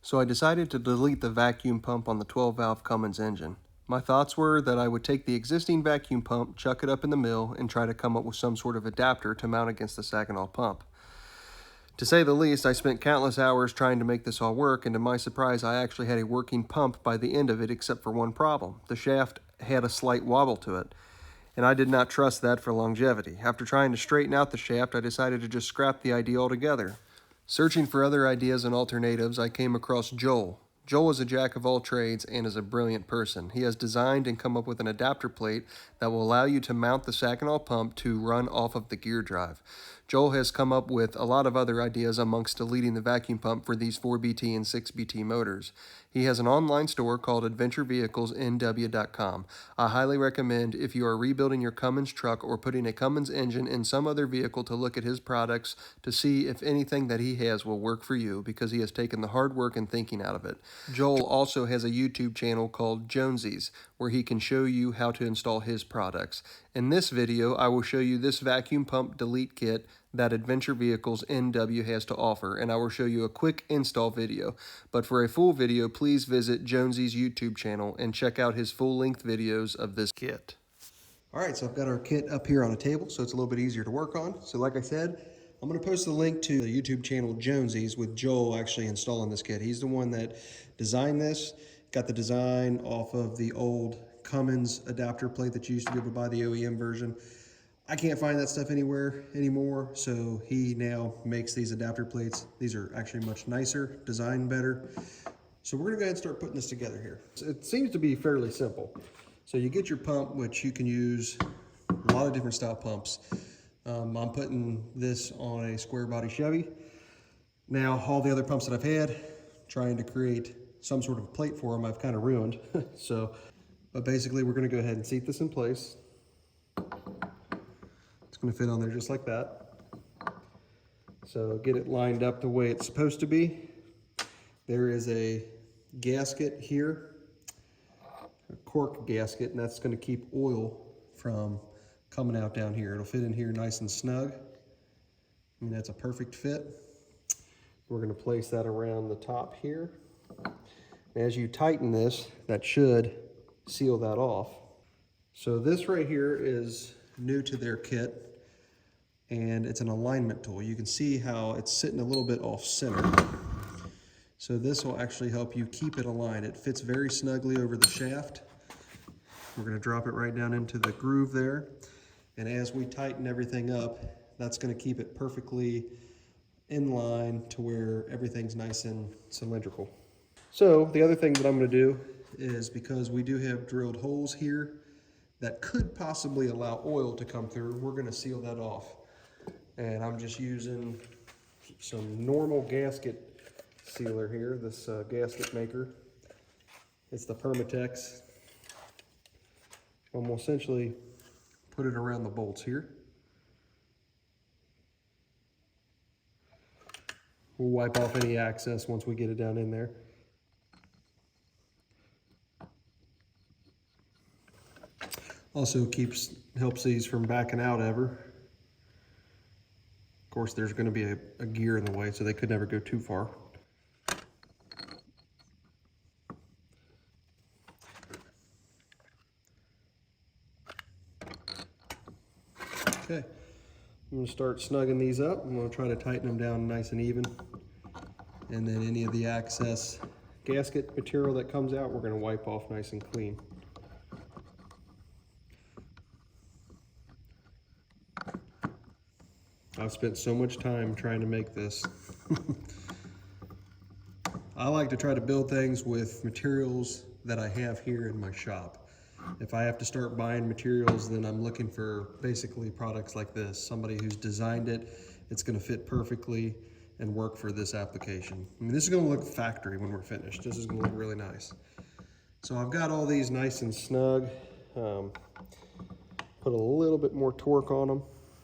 So I decided to delete the vacuum pump on the 12-valve Cummins engine. My thoughts were that I would take the existing vacuum pump, chuck it up in the mill, and try to come up with some sort of adapter to mount against the Saginaw pump. To say the least, I spent countless hours trying to make this all work, and to my surprise, I actually had a working pump by the end of it, except for one problem. The shaft had a slight wobble to it, and I did not trust that for longevity. After trying to straighten out the shaft, I decided to just scrap the idea altogether. Searching for other ideas and alternatives, I came across Joel. Joel is a jack of all trades and is a brilliant person. He has designed and come up with an adapter plate that will allow you to mount the Saginaw pump to run off of the gear drive. Joel has come up with a lot of other ideas amongst deleting the vacuum pump for these 4BT and 6BT motors. He has an online store called adventurevehiclesnw.com. I highly recommend, if you are rebuilding your Cummins truck or putting a Cummins engine in some other vehicle, to look at his products to see if anything that he has will work for you, because he has taken the hard work and thinking out of it. Joel also has a YouTube channel called Jonesy's, where he can show you how to install his products. In this video, I will show you this vacuum pump delete kit that Adventure Vehicles NW has to offer, and I will show you a quick install video. But for a full video, please visit Jonesy's YouTube channel and check out his full-length videos of this kit. Alright, so I've got our kit up here on a table, so it's a little bit easier to work on. So like I said, I'm going to post the link to the YouTube channel Jonesy's with Joel actually installing this kit. He's the one that designed this, got the design off of the old Cummins adapter plate that you used to be able to buy the OEM version. I can't find that stuff anywhere anymore, so he now makes these adapter plates. These are actually much nicer, designed better. So we're gonna go ahead and start putting this together here. It seems to be fairly simple. So you get your pump, which you can use a lot of different style pumps. I'm putting this on a square body Chevy. Now, all the other pumps that I've had, trying to create some sort of plate for them, I've kind of ruined. But basically we're gonna go ahead and seat this in place. It's gonna fit on there just like that. So get it lined up the way it's supposed to be. There is a gasket here, a cork gasket, and that's gonna keep oil from coming out down here. It'll fit in here nice and snug. I mean, that's a perfect fit. We're gonna place that around the top here. As you tighten this, that should seal that off. So this right here is new to their kit, and it's an alignment tool. You can see how it's sitting a little bit off center. So this will actually help you keep it aligned. It fits very snugly over the shaft. We're gonna drop it right down into the groove there. And as we tighten everything up, that's gonna keep it perfectly in line to where everything's nice and cylindrical. So the other thing that I'm gonna do is, because we do have drilled holes here that could possibly allow oil to come through, we're gonna seal that off. And I'm just using some normal gasket sealer here, this gasket maker. It's the Permatex. I'm gonna essentially put it around the bolts here. We'll wipe off any excess once we get it down in there. Also helps these from backing out ever. Of course, there's going to be a gear in the way, so they could never go too far. Okay, I'm going to start snugging these up. I'm going to try to tighten them down nice and even. And then any of the excess gasket material that comes out, we're going to wipe off nice and clean. I've spent so much time trying to make this. I like to try to build things with materials that I have here in my shop. If I have to start buying materials, then I'm looking for basically products like this. Somebody who's designed it, it's gonna fit perfectly and work for this application. I mean, this is gonna look factory when we're finished. This is gonna look really nice. So I've got all these nice and snug. Put a little bit more torque on them.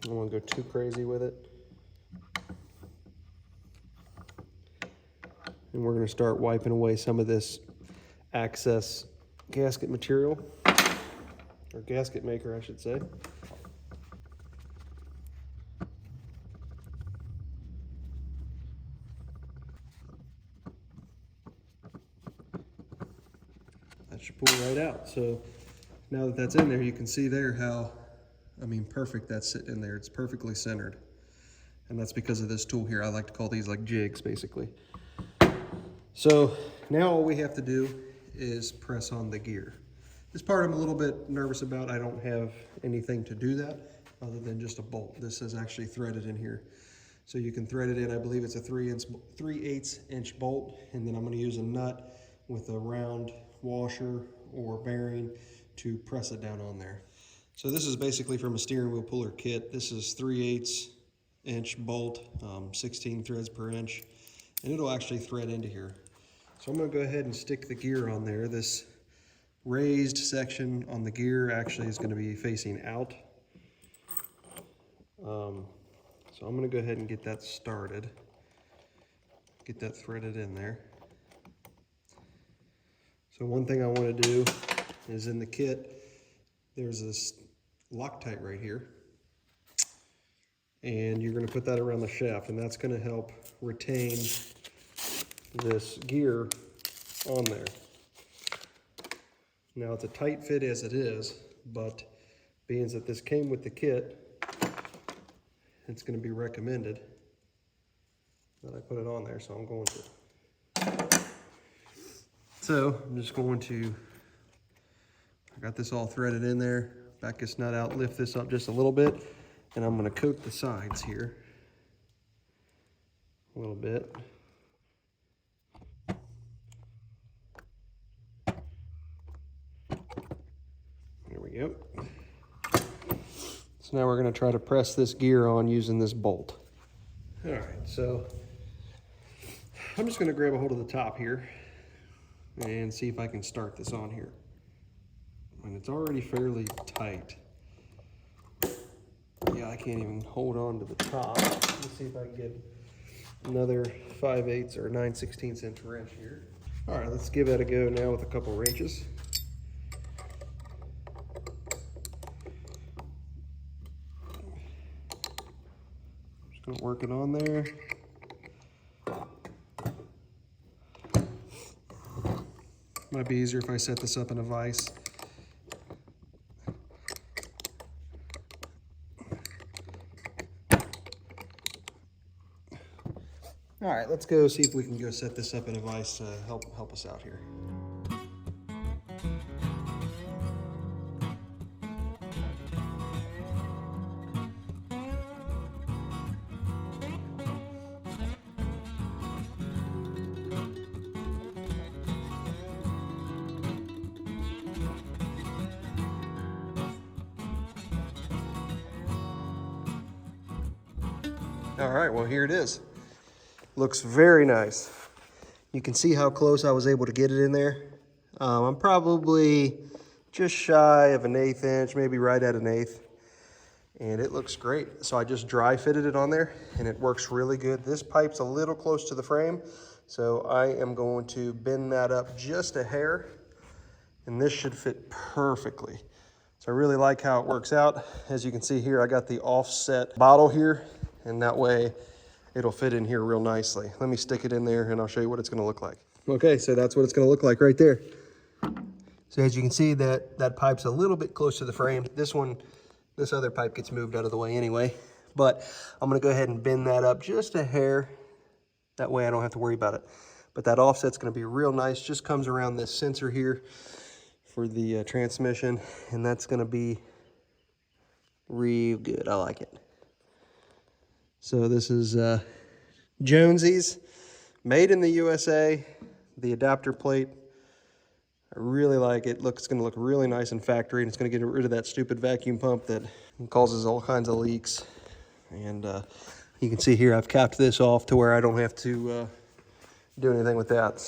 I don't want to go too crazy with it. And we're going to start wiping away some of this excess gasket material, or gasket maker, I should say. that should pull right out. So now that that's in there, you can see there how, I mean, perfect that's sitting in there. It's perfectly centered. And that's because of this tool here. I like to call these like jigs, basically. So now all we have to do is press on the gear. This part I'm a little bit nervous about. I don't have anything to do that other than just a bolt. This is actually threaded in here. So you can thread it in. I believe it's a 3/8 inch bolt, and then I'm going to use a nut with a round washer or bearing to press it down on there. So this is basically from a steering wheel puller kit. This is 3/8 inch bolt, 16 threads per inch, and it'll actually thread into here. So I'm going to go ahead and stick the gear on there. This raised section on the gear actually is going to be facing out. So I'm going to go ahead and get that started, get that threaded in there. So one thing I want to do is in the kit, there's this Loctite right here, and you're going to put that around the shaft, and that's going to help retain this gear on there. Now it's a tight fit as it is, but being that this came with the kit, it's going to be recommended that I put it on there, so I'm going to. So I'm just going to, I got this all threaded in there, back this nut out, lift this up just a little bit, and I'm going to coat the sides here a little bit. There we go. So now we're going to try to press this gear on using this bolt. All right, so I'm just going to grab a hold of the top here and see if I can start this on here. And it's already fairly tight. Yeah, I can't even hold on to the top. Let's see if I can get another 5/8 or 9/16 inch wrench here. All right, let's give that a go now with a couple wrenches. Just gonna work it on there. Might be easier if I set this up in a vise. All right, let's go see if we can go set this up in a vise to help us out here. All right, well, here it is. Looks very nice. You can see how close I was able to get it in there. I'm probably just shy of 1/8 inch, maybe right at 1/8. And it looks great. So I just dry fitted it on there and it works really good. This pipe's a little close to the frame, so I am going to bend that up just a hair, and this should fit perfectly. So I really like how it works out. As you can see here, I got the offset bottle here, and that way it'll fit in here real nicely. Let me stick it in there and I'll show you what it's gonna look like. Okay, so that's what it's gonna look like right there. So as you can see, that pipe's a little bit close to the frame. This other pipe gets moved out of the way anyway, but I'm gonna go ahead and bend that up just a hair. That way I don't have to worry about it. But that offset's gonna be real nice. Just comes around this sensor here for the transmission, and that's gonna be real good. I like it. So this is Jonesy's, made in the USA. The adapter plate, I really like it. It's gonna look really nice in factory, and it's gonna get rid of that stupid vacuum pump that causes all kinds of leaks. And you can see here, I've capped this off to where I don't have to do anything with that,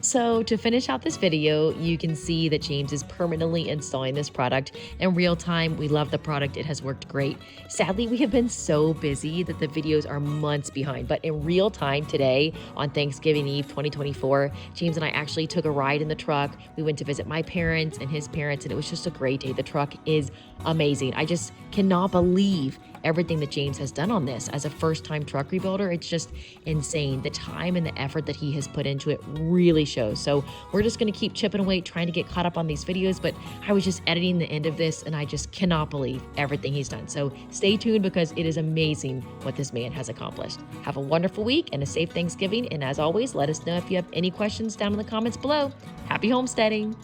So to finish out this video, you can see that James is permanently installing this product in real time. We love the product. It has worked great. Sadly, we have been so busy that the videos are months behind, but in real time today on Thanksgiving Eve 2024, James and I actually took a ride in the truck. We went to visit my parents and his parents, and it was just a great day. The truck is amazing. I just cannot believe everything that James has done on this as a first-time truck rebuilder. It's just insane. The time and the effort that he has put into it really shows. So we're just going to keep chipping away, trying to get caught up on these videos. But I was just editing the end of this and I just cannot believe everything he's done. So stay tuned because it is amazing what this man has accomplished. Have a wonderful week and a safe Thanksgiving. And as always, let us know if you have any questions down in the comments below. Happy homesteading.